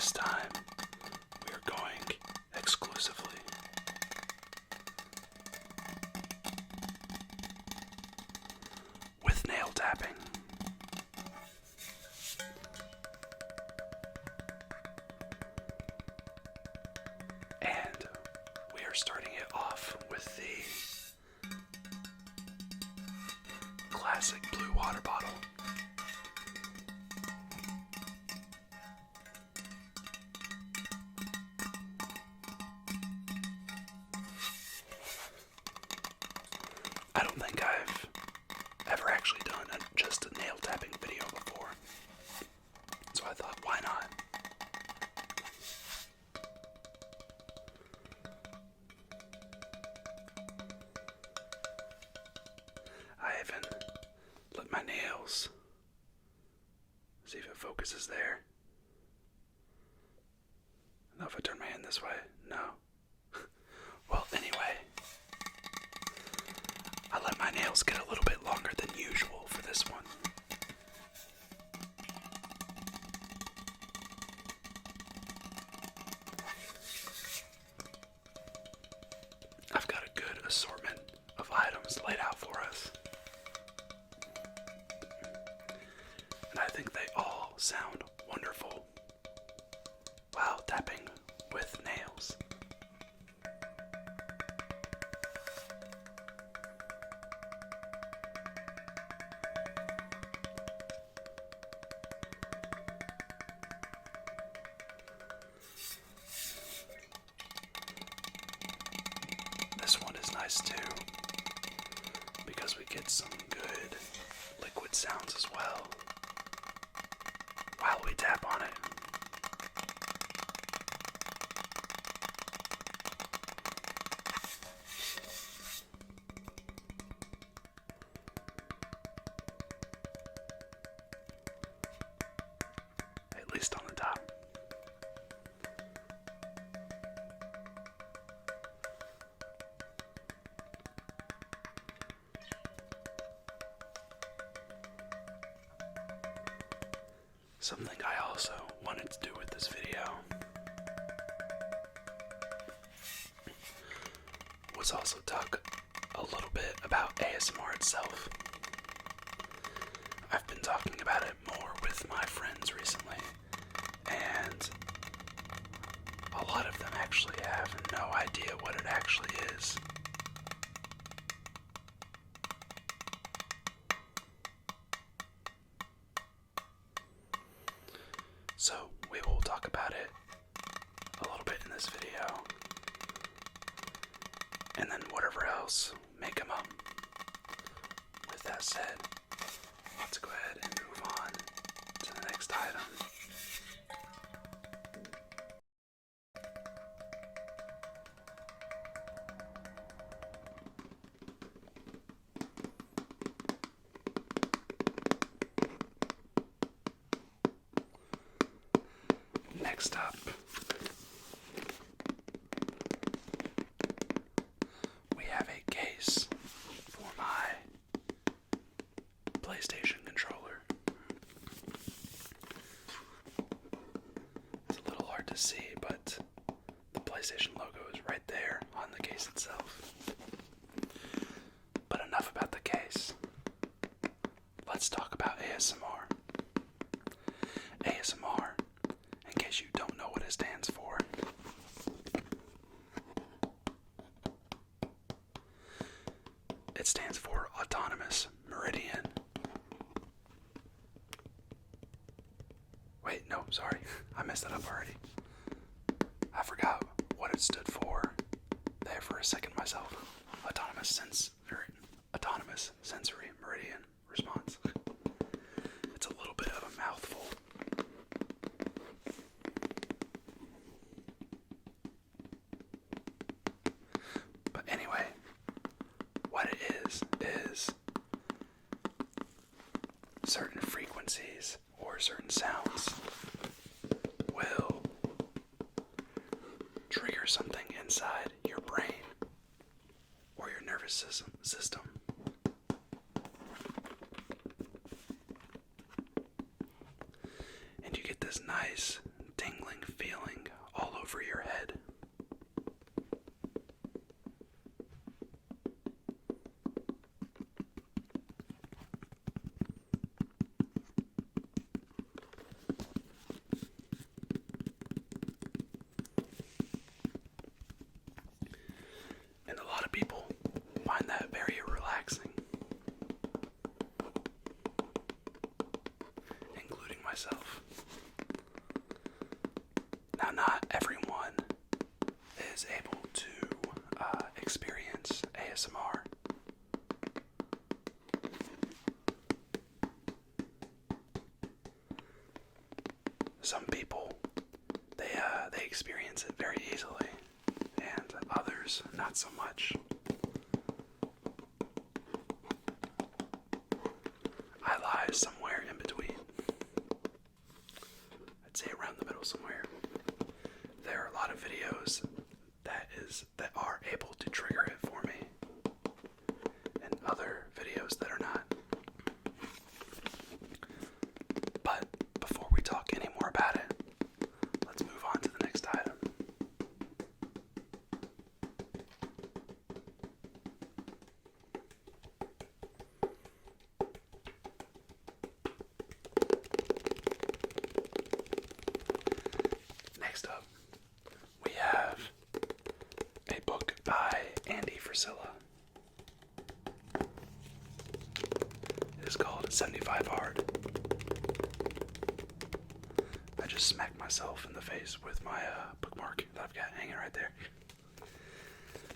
This time, we are going exclusively with nail tapping. And we are starting it off with the classic blue water bottle. I don't think I've ever actually done just a nail tapping video before, so I thought, why not? I even let my nails, see if it focuses there. Now if I turn my hand this way, no. Well, anyway, I let my nails get a little bit longer than usual for this one. I've got a good assortment of items laid out for us. And I think they all sound wonderful while tapping with nails. This one is nice too, because we get some good liquid sounds as well while we tap on it. At least on the top. Something I also wanted to do with this video was also talk a little bit about ASMR itself. I've been talking about it more with my friends recently, and a lot of them actually have no idea what it actually is. So we will talk about it a little bit in this video, and then whatever else may come up. With that said, let's go ahead and move on to the next item. Next up, we have a case for my PlayStation controller. It's a little hard to see, but the PlayStation logo is right there on the case itself. But enough about the case. Let's talk about ASMR. ASMR, in case you don't know what it stands for, it stands for Autonomous Meridian. Wait, no, sorry, I messed that up already. I forgot what it stood for there for a second myself. Autonomous Sensory Meridian Response. It's a little bit of a mouthful. But anyway, what it is certain frequencies or certain sounds will trigger something inside your brain or your nervous system. And you get this nice tingling feeling all over your head. And a lot of people find that very relaxing, including myself. Now, not everyone is able to experience ASMR. Some people, they experience it very easily, and others not so much. I lie somewhere in between. I'd say around the middle somewhere. There are a lot of videos that are able to trigger it for me, and other videos that are not. But before we talk any more about it, let's move on to the next item. Next up, we have a book by Andy Frisella. It is called 75 Hard. I just smacked myself in the face with my bookmark that I've got hanging right there.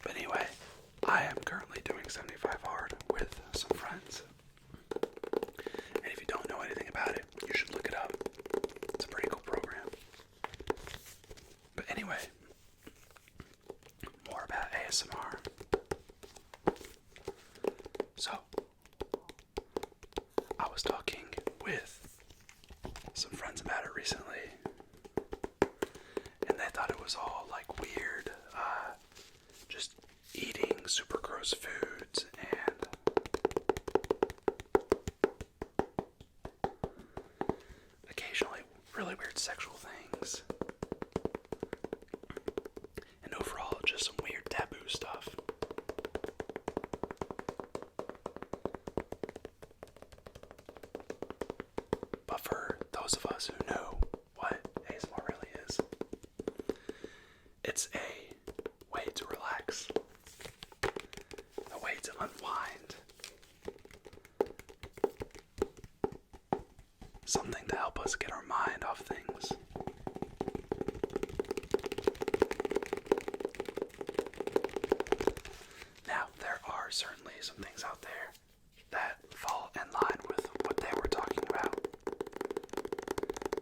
But anyway, I am currently doing 75 Hard with some friends. And if you don't know anything about it, you should look it up. It's a pretty cool program. But anyway, more about ASMR. So, I was talking with some friends about it recently, and they thought it was all like weird, just eating super gross foods and occasionally really weird sexual things, and overall just some weird taboo stuff. But for those of us who know what ASMR really is, it's a way to relax, a way to unwind, something to help us get our mind off things. Now, there are certainly some things out there that fall in line with what they were talking about,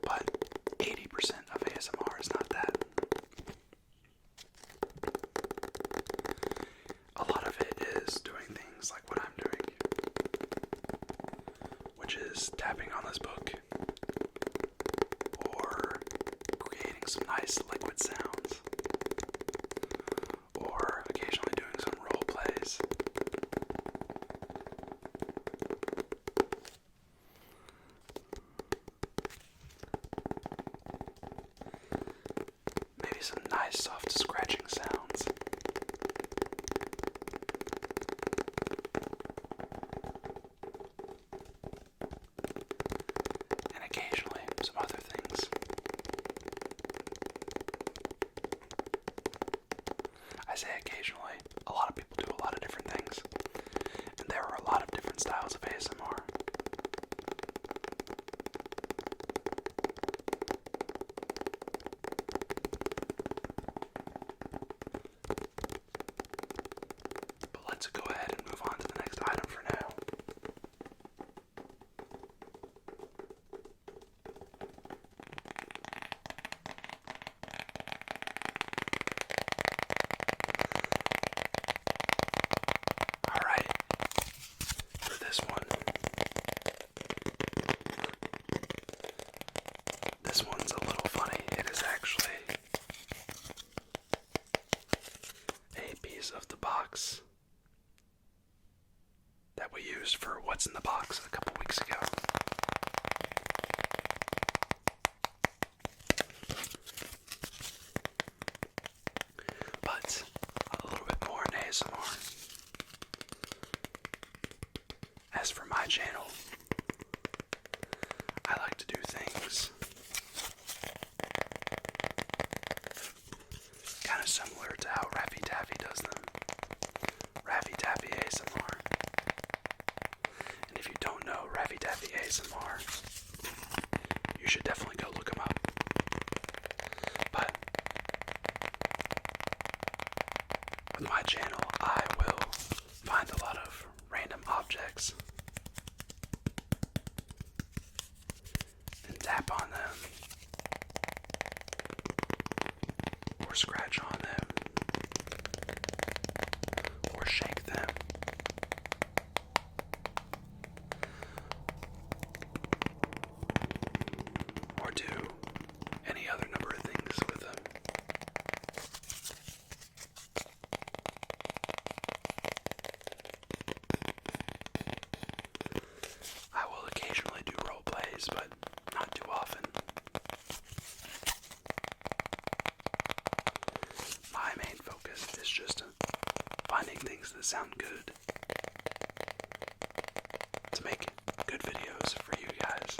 but 80% of ASMR is not that. A lot of it is doing things like what I'm doing, which is tapping on this book, or creating some nice liquid sounds, or occasionally doing some role plays. Maybe some nice soft scratching sounds. And occasionally some other things. I say occasionally, a lot of people do a lot of different things, and there are a lot of different styles of ASMR. But let's go ahead and move on to the next item for now. Alright, for this one's a little funny. It is actually a piece of the box that we used for What's in the Box a couple weeks ago. my channel, I like to do things kind of similar to how Raffy Taffy does them. Raffy Taffy ASMR. And if you don't know Raffy Taffy ASMR, you should definitely go look him up. But with my channel, I will find a lot of random objects and tap on them or scratch on them or shake them or do any other number of things with them. I will occasionally do role plays, but not too often. My main focus is just finding things that sound good to make good videos for you guys.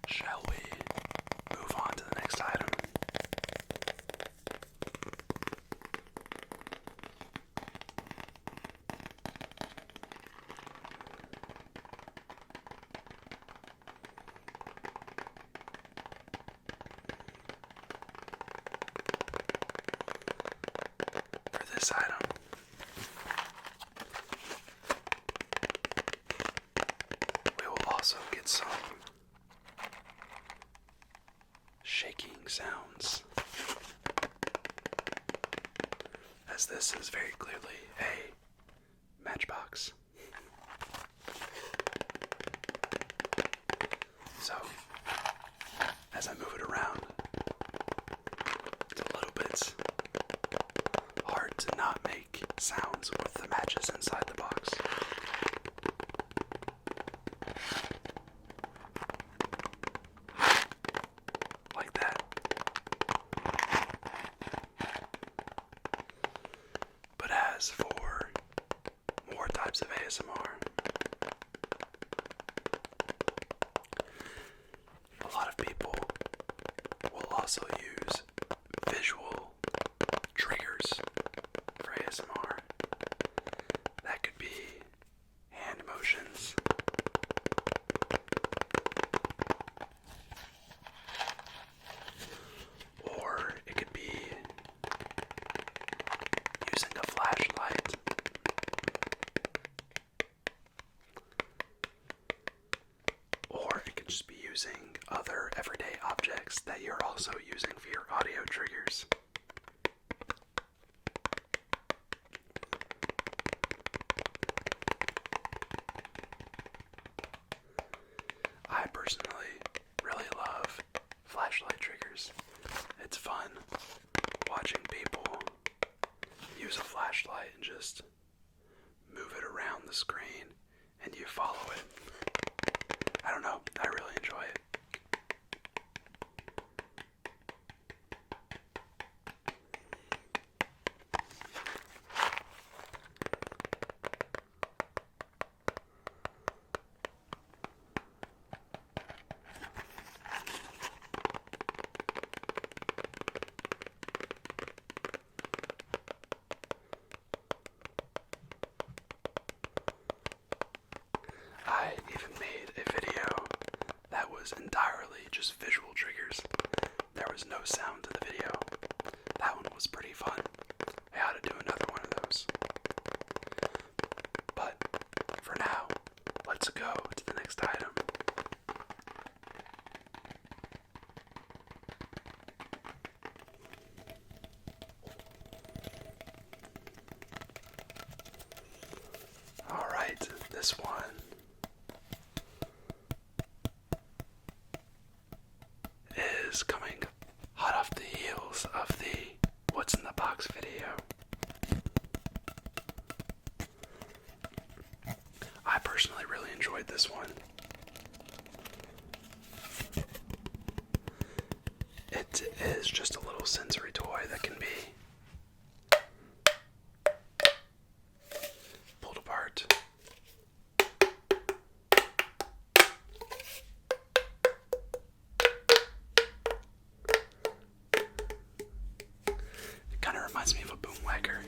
Shall we move on to the next item? For this item, we will also get some shaking sounds, as this is very clearly a Matchbox. So, as I move it around, it's a little bit hard to not make sounds with the matches inside the box. Like that. But as for more types of ASMR, a lot of people will also use visual triggers for ASMR. That could be hand motions, or it could be using a flashlight, or it could just be using other everyday objects that you're also using for your audio triggers. I personally really love flashlight triggers. It's fun watching people use a flashlight and just move it around the screen and you follow it. I don't know, I really enjoy it. I even made a video that was entirely just visual triggers. There was no sound to the video. That one was pretty fun. I ought to do another one of those. But for now, let's go to the next item. this one is coming hot off the heels of the What's in the Box video. I personally really enjoyed this one. It is just a little sensory toy that can be pulled apart. It kind of reminds me of a boom whacker.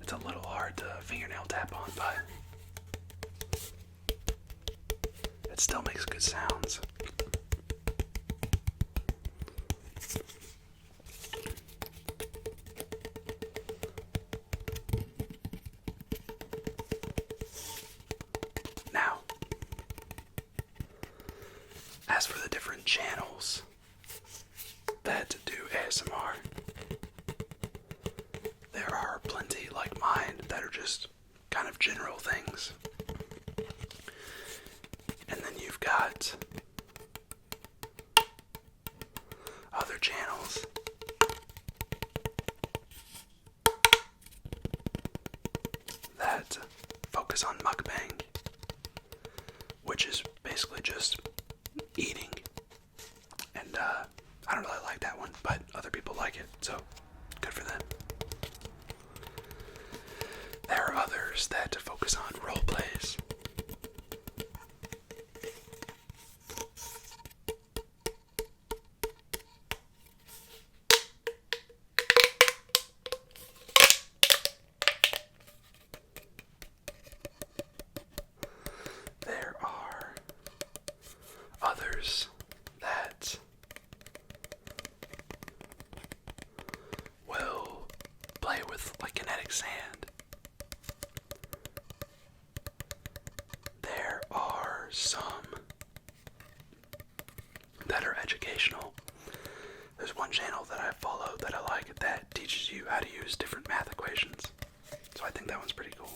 It's a little hard to fingernail tap on, but it still makes good sounds. Now, as for the different channels that do ASMR, there are plenty like mine that are just kind of general things. And then you've got other channels that focus on mukbang, which is basically just eating. And I don't really like that one, but other people like it, so good for them. There are others that focus on role plays. There are others that will play with like kinetic sand. There are some that are educational. There's one channel that I follow that I like that teaches you how to use different math equations. So I think that one's pretty cool.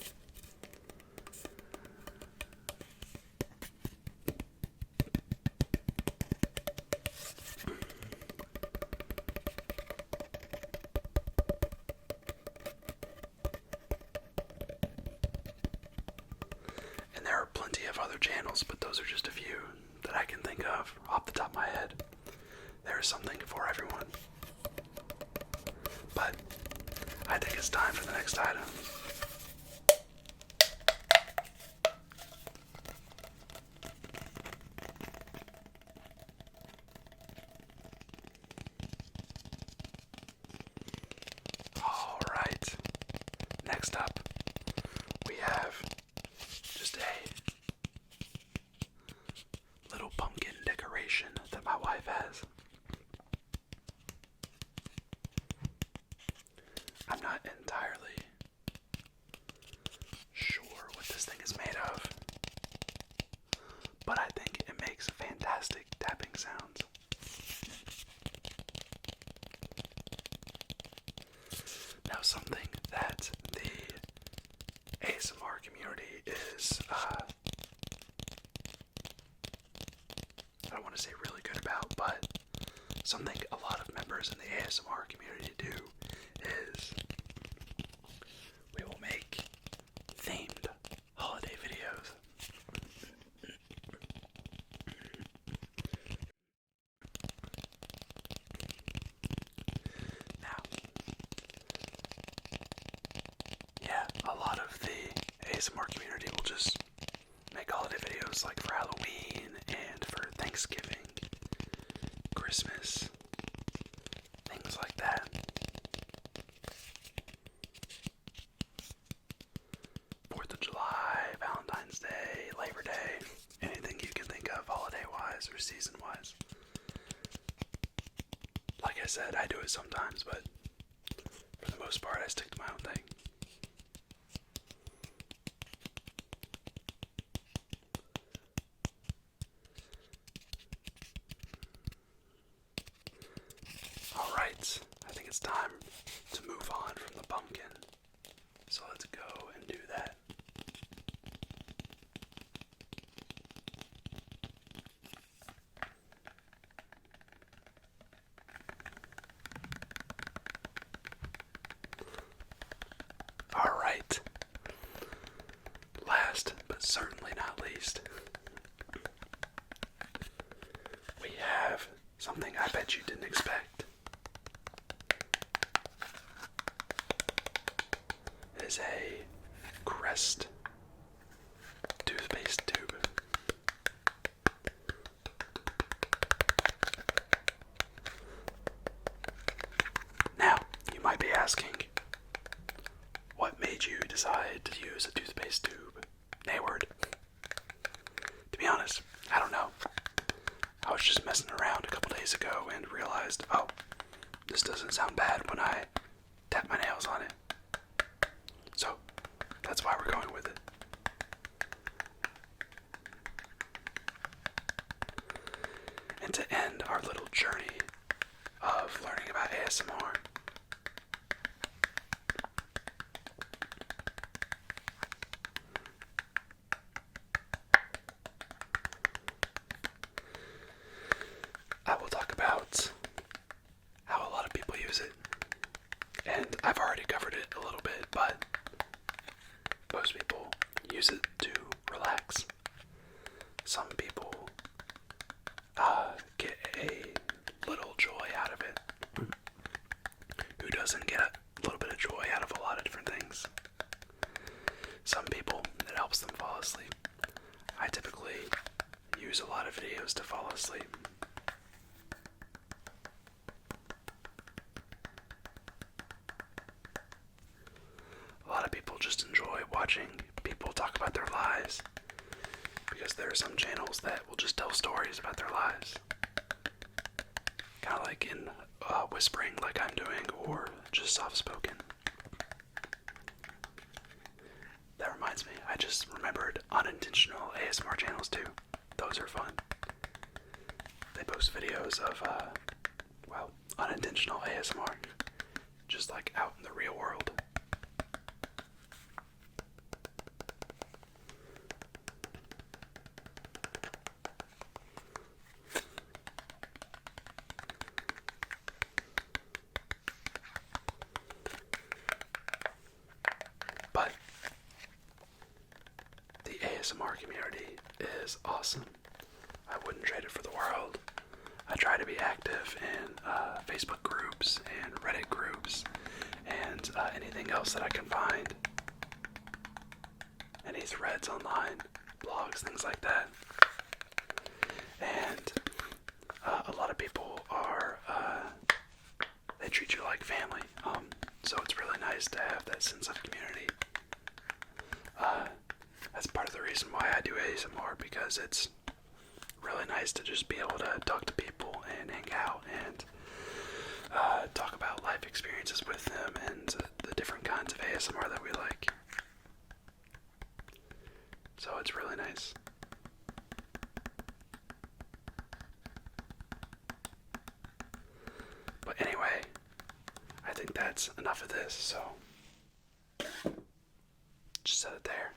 And there are plenty of other channels, but those are just a few that I can think of off the top of my head. There is something for everyone. But I think it's time for the next item. Alright. Next up, we have just a little pumpkin decoration that my wife has. I'm not entirely sure what this thing is made of, but I think it makes fantastic tapping sounds. Now, something that the ASMR community is, I don't want to say really good about, but something a lot of members in the ASMR community do is we will make themed holiday videos. Now, yeah, a lot of the ASMR community will just make holiday videos like for Halloween and for Thanksgiving, Christmas, things like that. 4th of July, Valentine's Day, Labor Day, anything you can think of holiday-wise or season-wise. Like I said, I do it sometimes, but for the most part, I stick to my own thing. Alright, I think it's it's time to move on from the pumpkin. So let's go and do that. Alright. Last, but certainly not least, we have something I bet you didn't expect. It is a Crest toothpaste tube. Now, you might be asking, what made you decide to use a toothpaste tube? Nayward. To be honest, I don't know. I was just messing around a couple days ago and realized, oh, this doesn't sound bad when I tap my nails on it. So, that's why we're going with it. And to end our little journey of learning about ASMR, I will talk about how a lot of people use it. And I've already covered it a little bit, but most people use it to relax. Some people get a little joy out of it. Who doesn't get a little bit of joy out of a lot of different things? Some people, it helps them fall asleep. I typically use a lot of videos to fall asleep. A lot of people just enjoy watching people talk about their lives, because there are some channels that will just tell stories about their lives. Kind of like in whispering like I'm doing, or just soft-spoken. That reminds me, I just remembered unintentional ASMR channels too. Those are fun. They post videos of, unintentional ASMR. Just like out in the real world. But the ASMR community is awesome. I wouldn't trade it for the world. I try to be active in Facebook groups and Reddit groups and anything else that I can find. Any threads online, blogs, things like that. And a lot of people are, they treat you like family. So it's really nice to have that sense of community. That's part of the reason why I do ASMR, because it's really nice to just be able to talk to people and hang out and talk about life experiences with them and the different kinds of ASMR that we like. So it's really nice. But anyway, I think that's enough of this, so just set it there.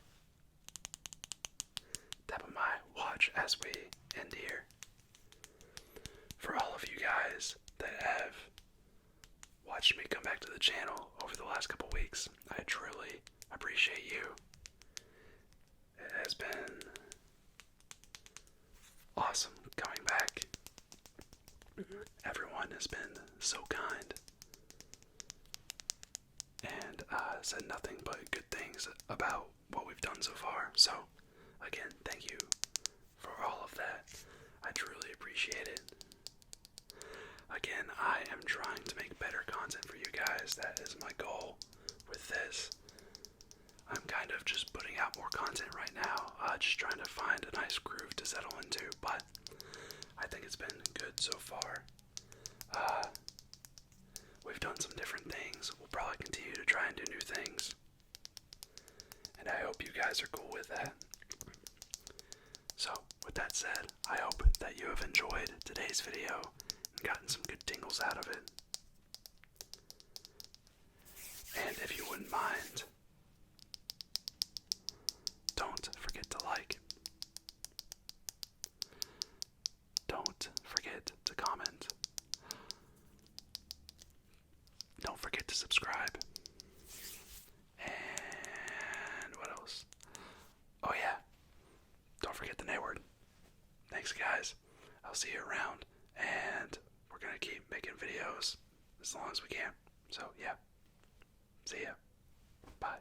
Tapping my watch as we end here. For all of you guys that have watched me come back to the channel over the last couple weeks, I truly appreciate you. It has been awesome coming back. Everyone has been so kind and said nothing but good things about what we've done so far. So, again, thank you for all of that. I truly appreciate it. Again, I am trying to make better content for you guys. That is my goal with this. I'm kind of just putting out more content right now, just trying to find a nice groove to settle into, but I think it's been good so far. We've done some different things. We'll probably continue to try and do new things. And I hope you guys are cool with that. So, with that said, I hope that you have enjoyed today's video and gotten some good tingles out of it. And if you wouldn't mind, don't forget to like. Don't forget to comment. Don't forget to subscribe. And what else? Oh yeah, don't forget the N word. Thanks guys. I'll see you around, and we're gonna keep making videos as long as we can. So yeah, see ya. Bye.